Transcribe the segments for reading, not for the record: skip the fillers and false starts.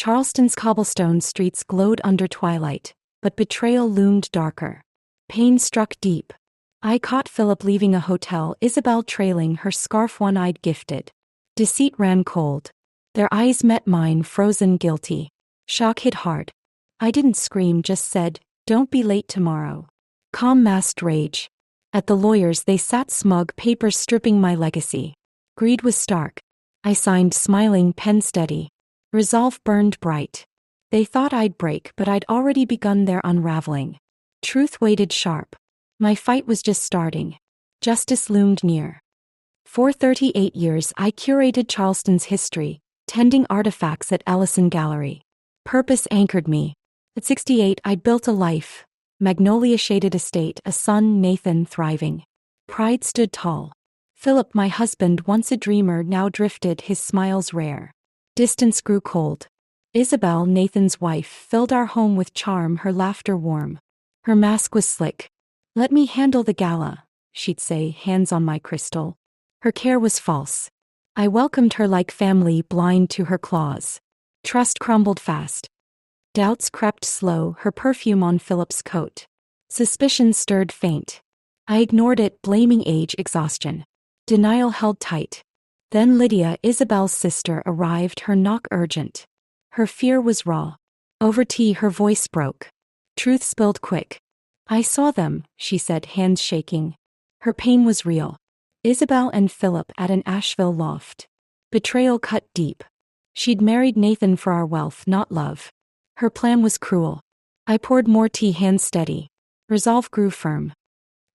Charleston's cobblestone streets glowed under twilight, but betrayal loomed darker. Pain struck deep. I caught Philip leaving a hotel, Isabel trailing her scarf, one-eyed gifted. Deceit ran cold. Their eyes met mine, frozen guilty. Shock hit hard. I didn't scream, just said, "Don't be late tomorrow." Calm masked rage. At the lawyers they sat smug, papers stripping my legacy. Greed was stark. I signed, smiling, pen steady. Resolve burned bright. They thought I'd break, but I'd already begun their unraveling. Truth waited sharp. My fight was just starting. Justice loomed near. For 38 years I curated Charleston's history, tending artifacts at Ellison Gallery. Purpose anchored me. At 68 I'd built a life. Magnolia-shaded estate, a son, Nathan, thriving. Pride stood tall. Philip, my husband, once a dreamer, now drifted, his smiles rare. Distance grew cold. Isabel, Nathan's wife, filled our home with charm, her laughter warm. Her mask was slick. "Let me handle the gala," she'd say, hands on my crystal. Her care was false. I welcomed her like family, blind to her claws. Trust crumbled fast. Doubts crept slow, her perfume on Philip's coat. Suspicion stirred faint. I ignored it, blaming age, exhaustion. Denial held tight. Then Lydia, Isabel's sister, arrived, her knock urgent. Her fear was raw. Over tea her voice broke. Truth spilled quick. "I saw them," she said, hands shaking. Her pain was real. Isabel and Philip at an Asheville loft. Betrayal cut deep. She'd married Nathan for our wealth, not love. Her plan was cruel. I poured more tea, hands steady. Resolve grew firm.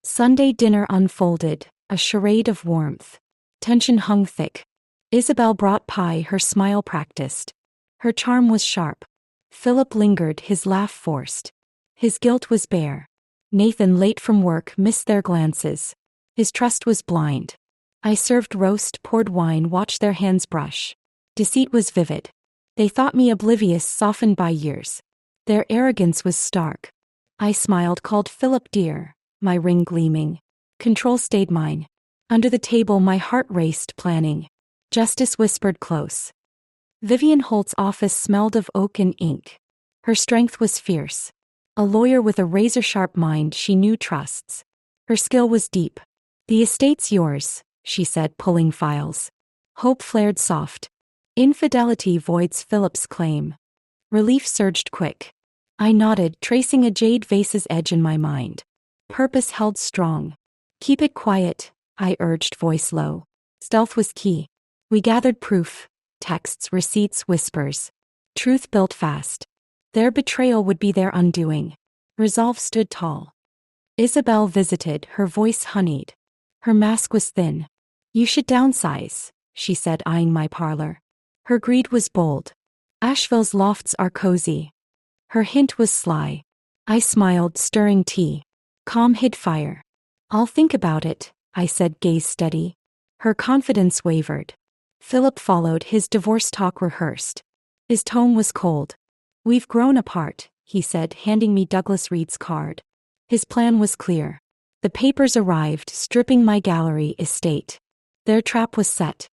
Sunday dinner unfolded, a charade of warmth. Tension hung thick. Isabel brought pie, her smile practiced. Her charm was sharp. Philip lingered, his laugh forced. His guilt was bare. Nathan, late from work, missed their glances. His trust was blind. I served roast, poured wine, watched their hands brush. Deceit was vivid. They thought me oblivious, softened by years. Their arrogance was stark. I smiled, called Philip dear, my ring gleaming. Control stayed mine. Under the table my heart raced, planning. Justice whispered close. Vivian Holt's office smelled of oak and ink. Her strength was fierce. A lawyer with a razor-sharp mind, she knew trusts. Her skill was deep. "The estate's yours," she said, pulling files. Hope flared soft. Infidelity voids Philip's claim. Relief surged quick. I nodded, tracing a jade vase's edge in my mind. Purpose held strong. "Keep it quiet," I urged, voice low. Stealth was key. We gathered proof. Texts, receipts, whispers. Truth built fast. Their betrayal would be their undoing. Resolve stood tall. Isabel visited, her voice honeyed. Her mask was thin. "You should downsize," she said, eyeing my parlor. Her greed was bold. "Asheville's lofts are cozy." Her hint was sly. I smiled, stirring tea. Calm hid fire. "I'll think about it," I said, gaze steady. Her confidence wavered. Philip followed, his divorce talk rehearsed. His tone was cold. "We've grown apart," he said, handing me Douglas Reed's card. His plan was clear. The papers arrived, stripping my gallery estate. Their trap was set.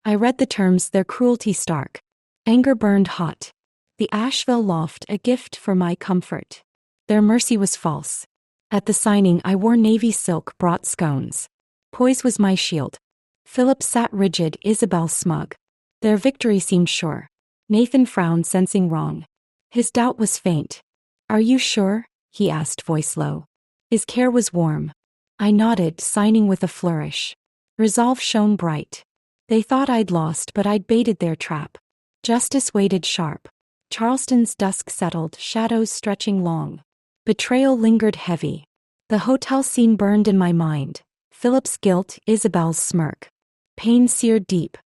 I read the terms, their cruelty stark. Anger burned hot. The Asheville loft, a gift for my comfort. Their mercy was false. At the signing I wore navy silk, brought scones. Poise was my shield. Philip sat rigid, Isabel smug. Their victory seemed sure. Nathan frowned, sensing wrong. His doubt was faint. "Are you sure?" he asked, voice low. His care was warm. I nodded, signing with a flourish. Resolve shone bright. They thought I'd lost, but I'd baited their trap. Justice waited sharp. Charleston's dusk settled, shadows stretching long. Betrayal lingered heavy. The hotel scene burned in my mind. Philip's guilt, Isabel's smirk. Pain seared deep.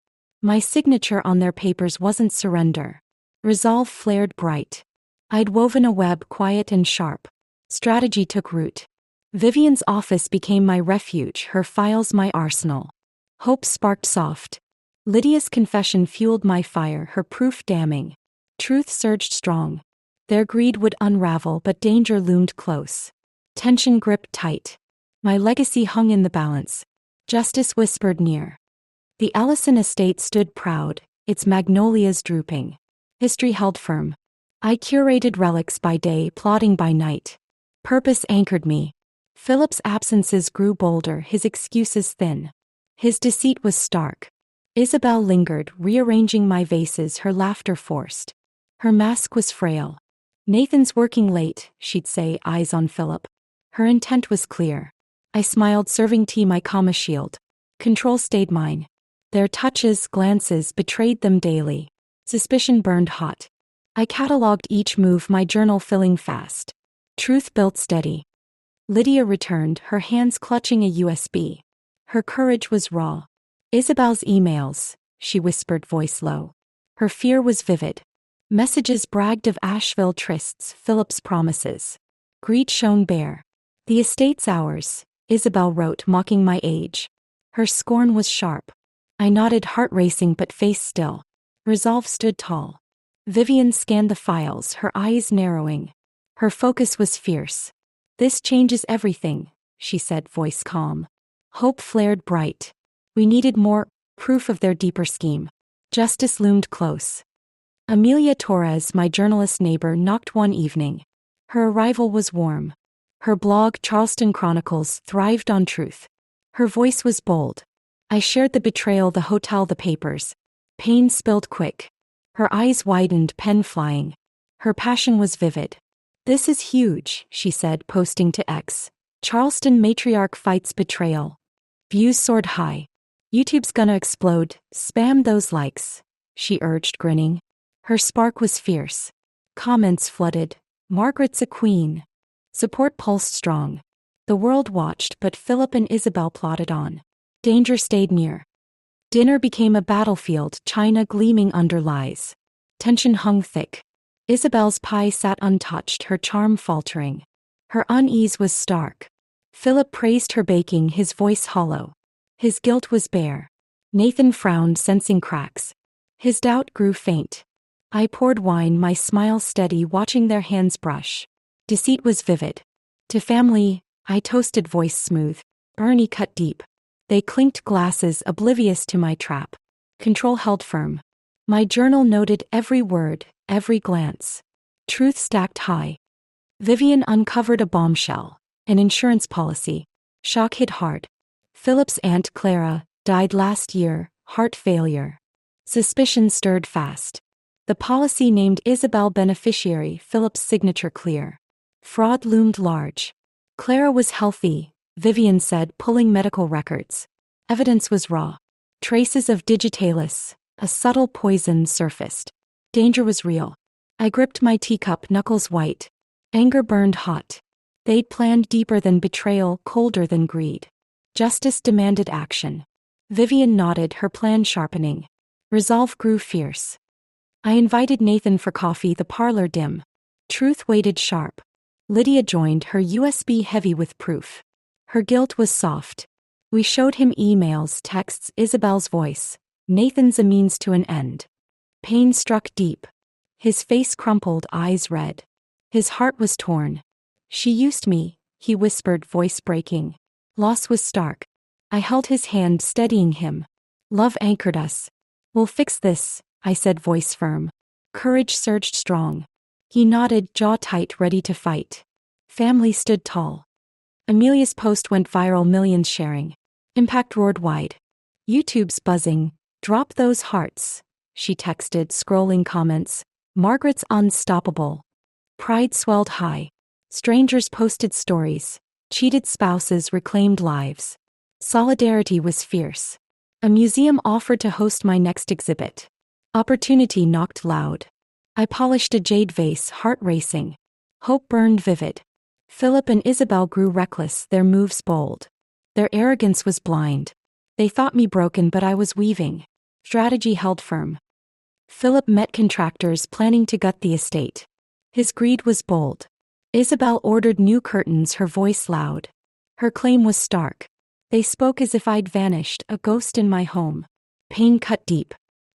My signature on their papers wasn't surrender. Resolve flared bright. I'd woven a web, quiet and sharp. Strategy took root. Vivian's office became my refuge, her files my arsenal. Hope sparked soft. Lydia's confession fueled my fire, her proof damning. Truth surged strong. Their greed would unravel, but danger loomed close. Tension gripped tight. My legacy hung in the balance. Justice whispered near. The Ellison estate stood proud, its magnolias drooping. History held firm. I curated relics by day, plotting by night. Purpose anchored me. Philip's absences grew bolder, his excuses thin. His deceit was stark. Isabel lingered, rearranging my vases, her laughter forced. Her mask was frail. Nathan's working late, she'd say, eyes on Philip. Her intent was clear. I smiled, serving tea, my comma shield. Control stayed mine. Their touches, glances betrayed them daily. Suspicion burned hot. I catalogued each move, my journal filling fast. Truth built steady. Lydia returned, her hands clutching a USB. Her courage was raw. Isabel's emails, she whispered, voice low. Her fear was vivid. Messages bragged of Asheville trysts, Philip's promises. Greed shone bare. The estate's ours, Isabel wrote, mocking my age. Her scorn was sharp. I nodded, heart racing but face still. Resolve stood tall. Vivian scanned the files, her eyes narrowing. Her focus was fierce. This changes everything, she said, voice calm. Hope flared bright. We needed more proof of their deeper scheme. Justice loomed close. Amelia Torres, my journalist neighbor, knocked one evening. Her arrival was warm. Her blog, Charleston Chronicles, thrived on truth. Her voice was bold. I shared the betrayal, the hotel, the papers. Pain spilled quick. Her eyes widened, pen flying. Her passion was vivid. This is huge, she said, posting to X. Charleston matriarch fights betrayal. Views soared high. YouTube's gonna explode, spam those likes, she urged, grinning. Her spark was fierce. Comments flooded. Margaret's a queen. Support pulsed strong. The world watched, but Philip and Isabel plodded on. Danger stayed near. Dinner became a battlefield, china gleaming under lies. Tension hung thick. Isabel's pie sat untouched, her charm faltering. Her unease was stark. Philip praised her baking, his voice hollow. His guilt was bare. Nathan frowned, sensing cracks. His doubt grew faint. I poured wine, my smile steady, watching their hands brush. Deceit was vivid. To family, I toasted, voice smooth. Ernie cut deep. They clinked glasses, oblivious to my trap. Control held firm. My journal noted every word, every glance. Truth stacked high. Vivian uncovered a bombshell, an insurance policy. Shock hit hard. Philip's aunt Clara died last year, heart failure. Suspicion stirred fast. The policy named Isabel beneficiary, Philip's signature clear. Fraud loomed large. Clara was healthy, Vivian said, pulling medical records. Evidence was raw. Traces of digitalis, a subtle poison, surfaced. Danger was real. I gripped my teacup, knuckles white. Anger burned hot. They'd planned deeper than betrayal, colder than greed. Justice demanded action. Vivian nodded, her plan sharpening. Resolve grew fierce. I invited Nathan for coffee, the parlor dim. Truth waited sharp. Lydia joined, her USB heavy with proof. Her guilt was soft. We showed him emails, texts, Isabel's voice. Nathan's a means to an end. Pain struck deep. His face crumpled, eyes red. His heart was torn. She used me, he whispered, voice breaking. Loss was stark. I held his hand, steadying him. Love anchored us. We'll fix this, I said, voice firm. Courage surged strong. He nodded, jaw tight, ready to fight. Family stood tall. Amelia's post went viral, millions sharing. Impact roared wide. YouTube's buzzing. Drop those hearts, she texted, scrolling comments. Margaret's unstoppable. Pride swelled high. Strangers posted stories. Cheated spouses reclaimed lives. Solidarity was fierce. A museum offered to host my next exhibit. Opportunity knocked loud. I polished a jade vase, heart racing. Hope burned vivid. Philip and Isabel grew reckless, their moves bold. Their arrogance was blind. They thought me broken, but I was weaving. Strategy held firm. Philip met contractors planning to gut the estate. His greed was bold. Isabel ordered new curtains, her voice loud. Her claim was stark. They spoke as if I'd vanished, a ghost in my home. Pain cut deep.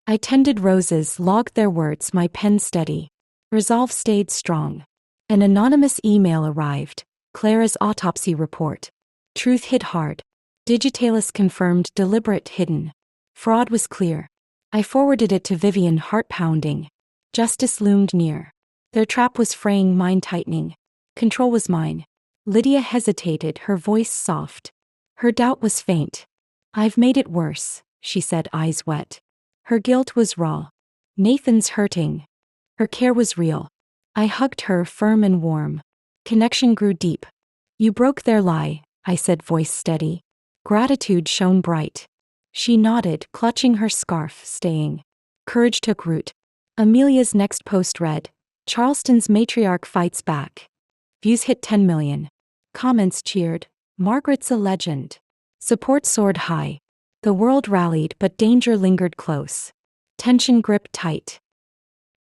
I tended roses, logged their words, my pen steady. Resolve stayed strong. An anonymous email arrived. Clara's autopsy report. Truth hit hard. Digitalis confirmed, deliberate, hidden. Fraud was clear. I forwarded it to Vivian, heart pounding. Justice loomed near. Their trap was fraying, mind tightening. Control was mine. Lydia hesitated, her voice soft. Her doubt was faint. I've made it worse, she said, eyes wet. Her guilt was raw. Nathan's hurting. Her care was real. I hugged her, firm and warm. Connection grew deep. You broke their lie, I said, voice steady. Gratitude shone bright. She nodded, clutching her scarf, staying. Courage took root. Amelia's next post read, Charleston's matriarch fights back. Views hit 10 million. Comments cheered, Margaret's a legend. Support soared high. The world rallied, but danger lingered close. Tension gripped tight.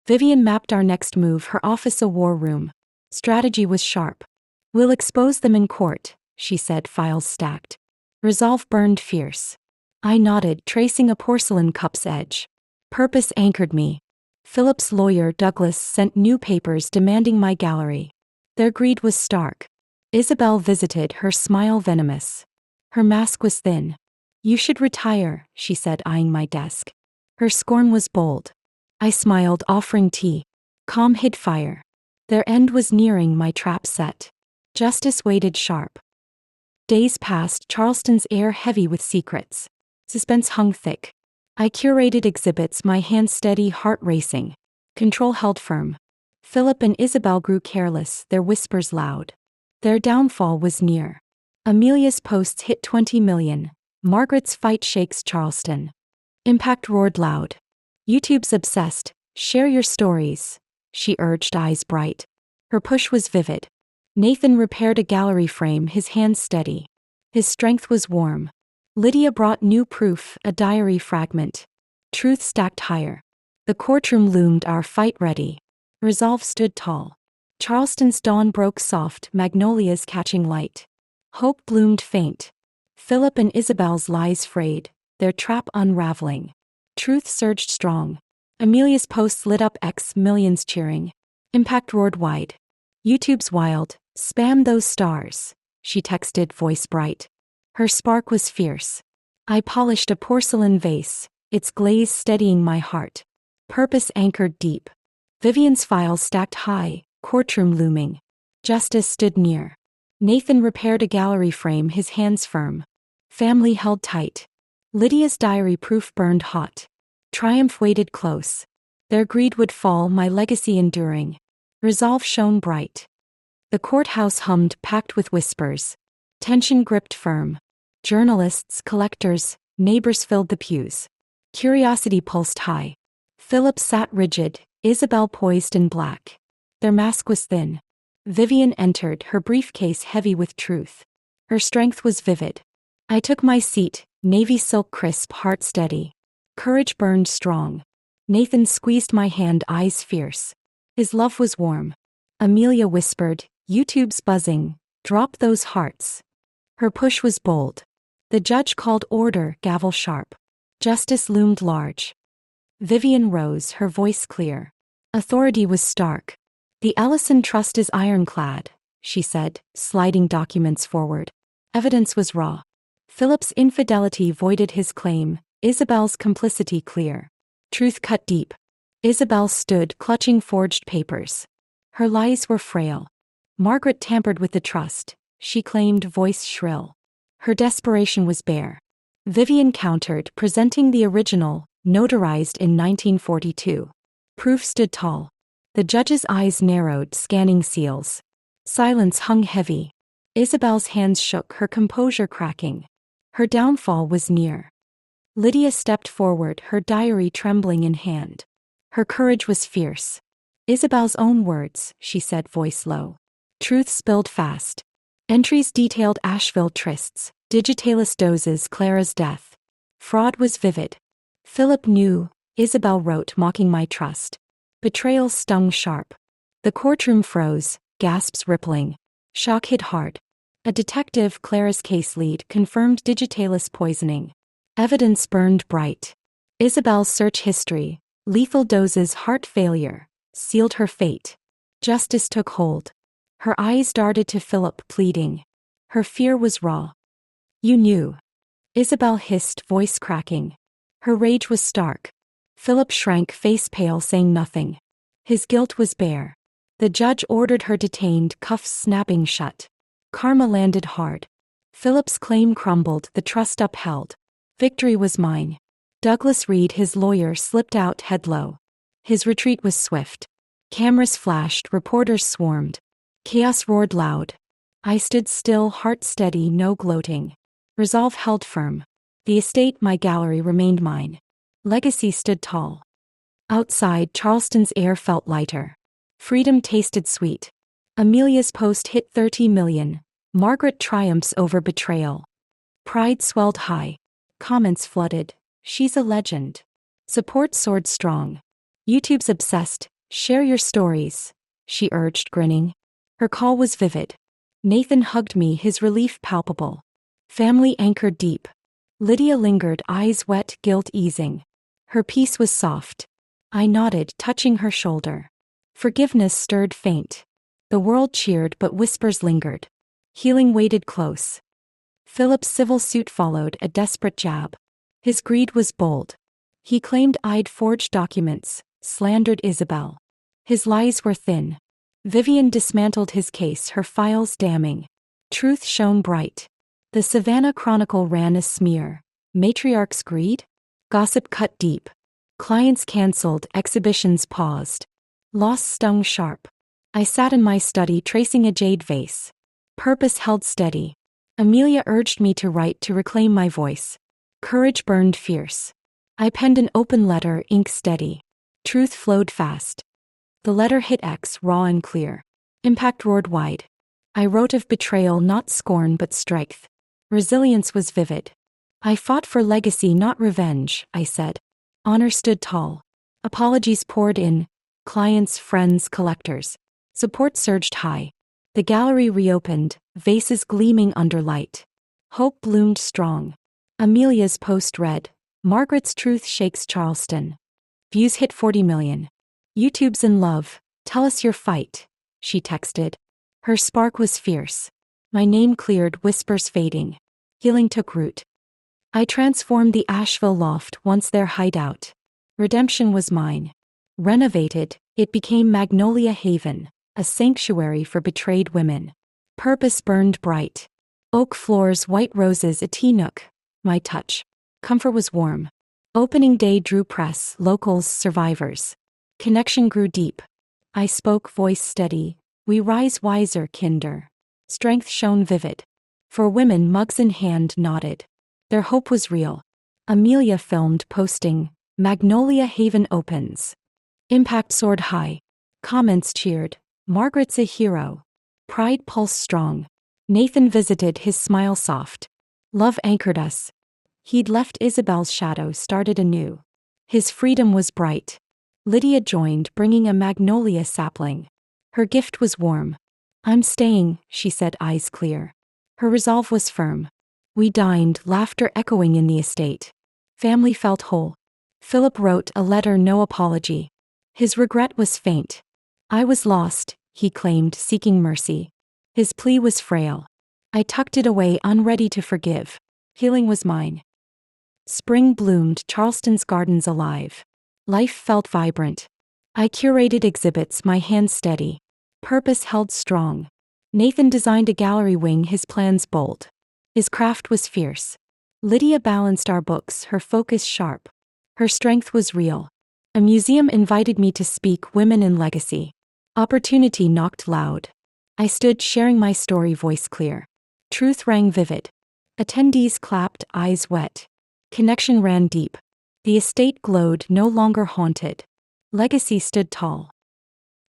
Vivian mapped our next move, her office a war room. Strategy was sharp. We'll expose them in court, she said, files stacked. Resolve burned fierce. I nodded, tracing a porcelain cup's edge. Purpose anchored me. Philip's lawyer, Douglas, sent new papers demanding my gallery. Their greed was stark. Isabel visited, her smile venomous. Her mask was thin. You should retire, she said, eyeing my desk. Her scorn was bold. I smiled, offering tea. Calm hid fire. Their end was nearing, my trap set. Justice waited sharp. Days passed, Charleston's air heavy with secrets. Suspense hung thick. I curated exhibits, my hands steady, heart racing. Control held firm. Philip and Isabel grew careless, their whispers loud. Their downfall was near. Amelia's posts hit 20 million. Margaret's fight shakes Charleston. Impact roared loud. YouTube's obsessed. Share your stories, she urged, eyes bright. Her push was vivid. Nathan repaired a gallery frame, his hands steady. His strength was warm. Lydia brought new proof, a diary fragment. Truth stacked higher. The courtroom loomed, our fight ready. Resolve stood tall. Charleston's dawn broke soft, magnolias catching light. Hope bloomed faint. Philip and Isabel's lies frayed, their trap unraveling. Truth surged strong. Amelia's posts lit up, millions cheering. Impact roared wide. YouTube's wild. Spam those stars, she texted, voice bright. Her spark was fierce. I polished a porcelain vase, its glaze steadying my heart. Purpose anchored deep. Vivian's files stacked high, courtroom looming. Justice stood near. Nathan repaired a gallery frame, his hands firm. Family held tight. Lydia's diary proof burned hot. Triumph waited close. Their greed would fall, my legacy enduring. Resolve shone bright. The courthouse hummed, packed with whispers. Tension gripped firm. Journalists, collectors, neighbors filled the pews. Curiosity pulsed high. Philip sat rigid, Isabel poised in black. Their mask was thin. Vivian entered, her briefcase heavy with truth. Her strength was vivid. I took my seat, navy silk crisp, heart steady. Courage burned strong. Nathan squeezed my hand, eyes fierce. His love was warm. Amelia whispered, YouTube's buzzing, drop those hearts. Her push was bold. The judge called order, gavel sharp. Justice loomed large. Vivian rose, her voice clear. Authority was stark. The Ellison Trust is ironclad, she said, sliding documents forward. Evidence was raw. Philip's infidelity voided his claim, Isabel's complicity clear. Truth cut deep. Isabel stood, clutching forged papers. Her lies were frail. Margaret tampered with the trust, she claimed, voice shrill. Her desperation was bare. Vivian countered, presenting the original, notarized in 1942. Proof stood tall. The judge's eyes narrowed, scanning seals. Silence hung heavy. Isabel's hands shook, her composure cracking. Her downfall was near. Lydia stepped forward, her diary trembling in hand. Her courage was fierce. Isabel's own words, she said, voice low. Truth spilled fast. Entries detailed Asheville trysts, digitalis doses, Clara's death. Fraud was vivid. Philip knew, Isabel wrote, mocking my trust. Betrayal stung sharp. The courtroom froze, gasps rippling. Shock hit hard. A detective, Clara's case lead, confirmed digitalis poisoning. Evidence burned bright. Isabel's search history, lethal doses, heart failure, sealed her fate. Justice took hold. Her eyes darted to Philip, pleading. Her fear was raw. You knew. Isabel hissed, voice cracking. Her rage was stark. Philip shrank, face pale, saying nothing. His guilt was bare. The judge ordered her detained, cuffs snapping shut. Karma landed hard. Philip's claim crumbled, the trust upheld. Victory was mine. Douglas Reed, his lawyer, slipped out head low. His retreat was swift. Cameras flashed, reporters swarmed. Chaos roared loud. I stood still, heart steady, no gloating. Resolve held firm. The estate, my gallery, remained mine. Legacy stood tall. Outside, Charleston's air felt lighter. Freedom tasted sweet. Amelia's post hit 30 million. Margaret triumphs over betrayal. Pride swelled high. Comments flooded. She's a legend. Support soared strong. YouTube's obsessed. Share your stories, she urged, grinning. Her call was vivid. Nathan hugged me, his relief palpable. Family anchored deep. Lydia lingered, eyes wet, guilt easing. Her peace was soft. I nodded, touching her shoulder. Forgiveness stirred faint. The world cheered, but whispers lingered. Healing waited close. Philip's civil suit followed, a desperate jab. His greed was bold. He claimed I'd forged documents, slandered Isabel. His lies were thin. Vivian dismantled his case, her files damning. Truth shone bright. The Savannah Chronicle ran a smear. Matriarch's greed? Gossip cut deep. Clients cancelled, exhibitions paused. Loss stung sharp. I sat in my study, tracing a jade vase. Purpose held steady. Amelia urged me to write, to reclaim my voice. Courage burned fierce. I penned an open letter, ink steady. Truth flowed fast. The letter hit X, raw and clear. Impact roared wide. I wrote of betrayal, not scorn but strength. Resilience was vivid. I fought for legacy, not revenge, I said. Honor stood tall. Apologies poured in. Clients, friends, collectors. Support surged high. The gallery reopened, vases gleaming under light. Hope bloomed strong. Amelia's post read, Margaret's truth shakes Charleston. Views hit 40 million. YouTube's in love, tell us your fight, she texted. Her spark was fierce. My name cleared, whispers fading. Healing took root. I transformed the Asheville loft, once their hideout. Redemption was mine. Renovated, it became Magnolia Haven, a sanctuary for betrayed women. Purpose burned bright. Oak floors, white roses, a tea nook. My touch. Comfort was warm. Opening day drew press, locals, survivors. Connection grew deep. I spoke, voice steady. We rise wiser, kinder. Strength shone vivid. For women, mugs in hand, nodded. Their hope was real. Amelia filmed, posting, Magnolia Haven opens. Impact soared high. Comments cheered. Margaret's a hero. Pride pulsed strong. Nathan visited, his smile soft. Love anchored us. He'd left Isabel's shadow, started anew. His freedom was bright. Lydia joined, bringing a magnolia sapling. Her gift was warm. I'm staying, she said, eyes clear. Her resolve was firm. We dined, laughter echoing in the estate. Family felt whole. Philip wrote a letter, no apology. His regret was faint. I was lost, he claimed, seeking mercy. His plea was frail. I tucked it away, unready to forgive. Healing was mine. Spring bloomed, Charleston's gardens alive. Life felt vibrant. I curated exhibits, my hands steady. Purpose held strong. Nathan designed a gallery wing, his plans bold. His craft was fierce. Lydia balanced our books, her focus sharp. Her strength was real. A museum invited me to speak, Women in Legacy. Opportunity knocked loud. I stood, sharing my story, voice clear. Truth rang vivid. Attendees clapped, eyes wet. Connection ran deep. The estate glowed, no longer haunted. Legacy stood tall.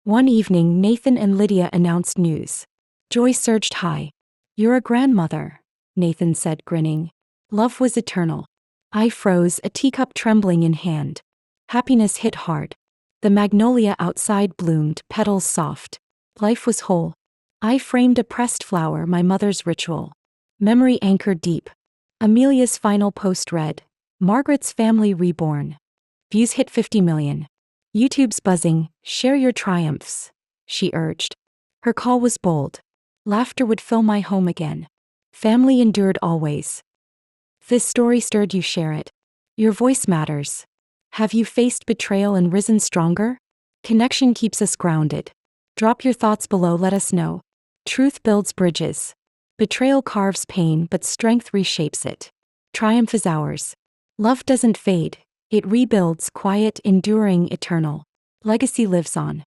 One evening, Nathan and Lydia announced news. Joy surged high. You're a grandmother, Nathan said, grinning. Love was eternal. I froze, a teacup trembling in hand. Happiness hit hard. The magnolia outside bloomed, petals soft. Life was whole. I framed a pressed flower, my mother's ritual. Memory anchored deep. Amelia's final post read, Margaret's family reborn. Views hit 50 million. YouTube's buzzing, share your triumphs, she urged. Her call was bold. Laughter would fill my home again. Family endured always. This story stirred you, share it. Your voice matters. Have you faced betrayal and risen stronger? Connection keeps us grounded. Drop your thoughts below, let us know. Truth builds bridges. Betrayal carves pain, but strength reshapes it. Triumph is ours. Love doesn't fade. It rebuilds, quiet, enduring, eternal. Legacy lives on.